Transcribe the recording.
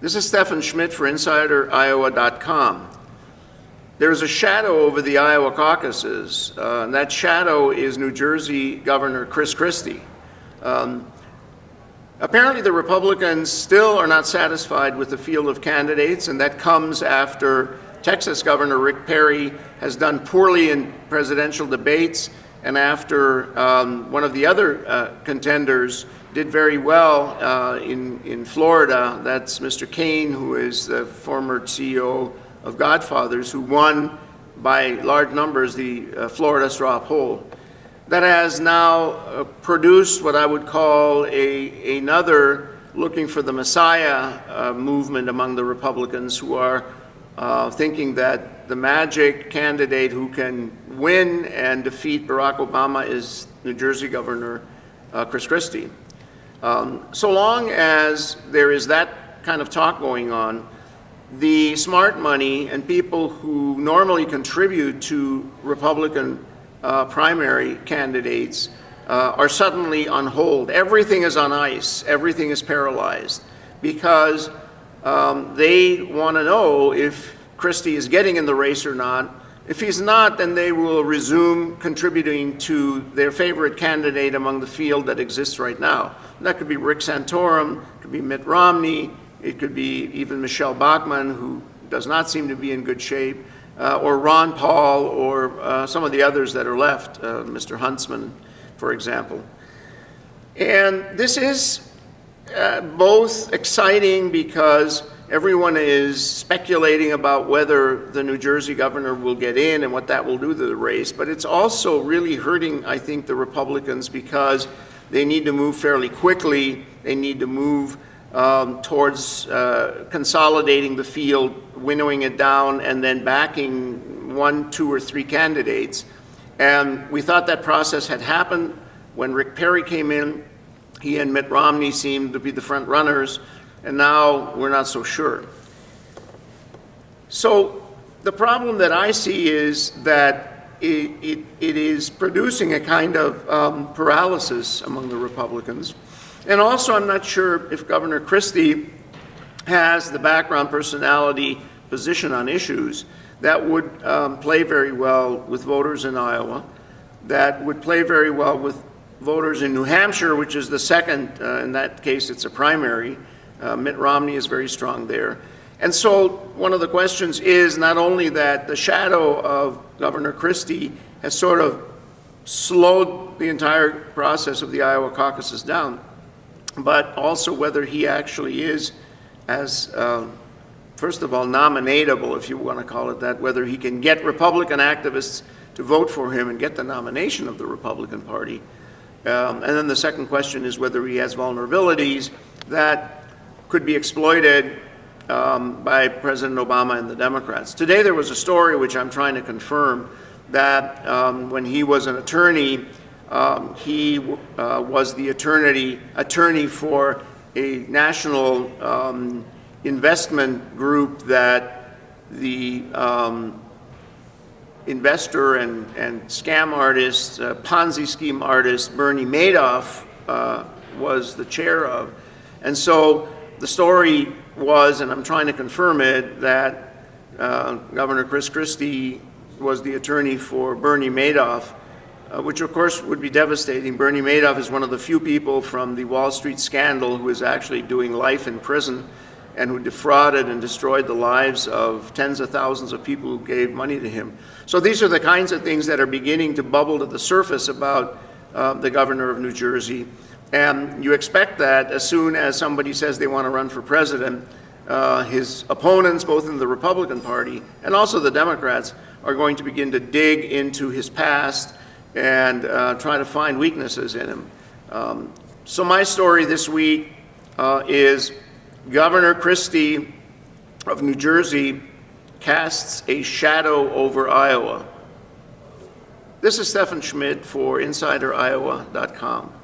This is Stephen Schmidt for InsiderIowa.com. There's a shadow over the Iowa caucuses, and that shadow is New Jersey Governor Christie. Apparently the Republicans still are not satisfied with the field of candidates, and that comes after Texas Governor Rick Perry has done poorly in presidential debates, and after one of the other contenders did very well in Florida. That's Mr. Kane, who is the former CEO of Godfathers, who won by large numbers the Florida straw poll. That has now produced what I would call another looking for the Messiah movement among the Republicans, who are thinking that the magic candidate who can win and defeat Barack Obama is New Jersey Governor Christie. So long as there is that kind of talk going on, the smart money and people who normally contribute to Republican primary candidates are suddenly on hold. Everything is on ice. Everything is paralyzed because they want to know if Christie is getting in the race or not. If he's not, then they will resume contributing to their favorite candidate among the field that exists right now. And that could be Rick Santorum, it could be Mitt Romney, it could be even Michelle Bachmann, who does not seem to be in good shape, or Ron Paul, or some of the others that are left, Mr. Huntsman, for example. And this is both exciting because everyone is speculating about whether the New Jersey governor will get in and what that will do to the race, but it's also really hurting, I think, the Republicans because they need to move fairly quickly. They need to move towards consolidating the field, winnowing it down, and then backing 1, 2, or 3 candidates. And we thought that process had happened when Rick Perry came in. He and Mitt Romney seemed to be the front runners, and now we're not so sure. So the problem that I see is that it is producing a kind of paralysis among the Republicans. And also, I'm not sure if Governor Christie has the background, personality, position on issues that would play very well with voters in Iowa, that would play very well with voters in New Hampshire, which is the second, in that case it's a primary. Mitt Romney is very strong there. And so one of the questions is not only that the shadow of Governor Christie has sort of slowed the entire process of the Iowa caucuses down, but also whether he actually is as, first of all, nominatable, if you want to call it that, whether he can get Republican activists to vote for him and get the nomination of the Republican Party. And then the second question is whether he has vulnerabilities that could be exploited by President Obama and the Democrats. Today there was a story which I'm trying to confirm that when he was an attorney, he was the attorney for a national investment group that the investor and scam artist, Ponzi scheme artist Bernie Madoff was the chair of. And so the story was, and I'm trying to confirm it, that Governor Christie was the attorney for Bernie Madoff, which of course would be devastating. Bernie Madoff is one of the few people from the Wall Street scandal who is actually doing life in prison and who defrauded and destroyed the lives of tens of thousands of people who gave money to him. So these are the kinds of things that are beginning to bubble to the surface about the governor of New Jersey. And you expect that as soon as somebody says they want to run for president, his opponents, both in the Republican Party and also the Democrats, are going to begin to dig into his past and try to find weaknesses in him. So my story this week is Governor Christie of New Jersey casts a shadow over Iowa. This is Stephen Schmidt for InsiderIowa.com.